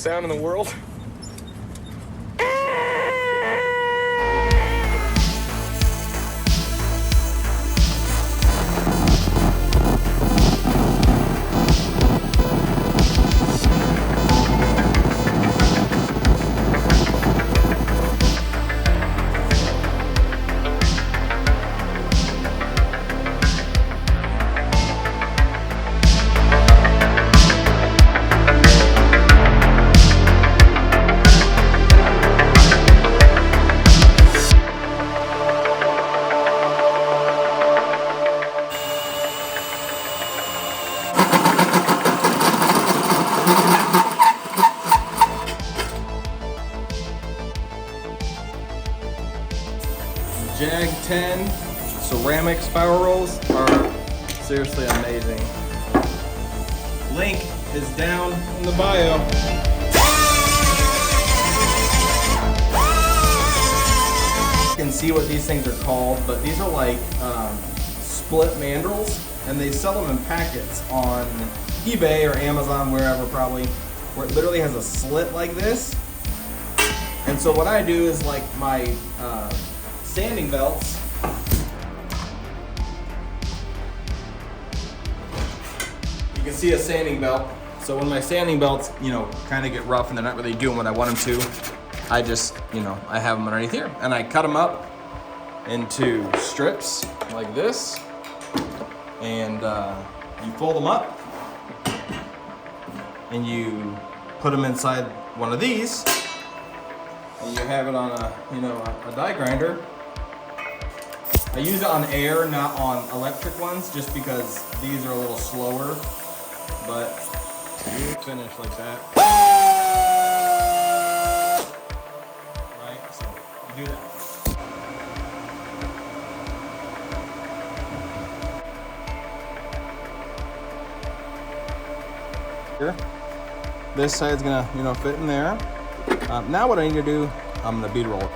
sound in the world. Jag 10 ceramic spiral rolls are seriously amazing. Link is down in the bio. You can see what these things are called, but these are like split mandrels, and they sell them in packets on eBay or Amazon, wherever probably, where it literally has a slit like this. And so what I do is like my sanding belts. You can see a sanding belt. So when my sanding belts, kind of get rough and they're not really doing what I want them to, I just, I have them underneath here and I cut them up into strips like this, and you fold them up and you put them inside one of these, and you have it on a die grinder. I use it on air, not on electric ones, just because these are a little slower, but you finish like that. Right, so you do that. Here, this side's gonna, fit in there. Now what I need to do, I'm gonna bead roll it.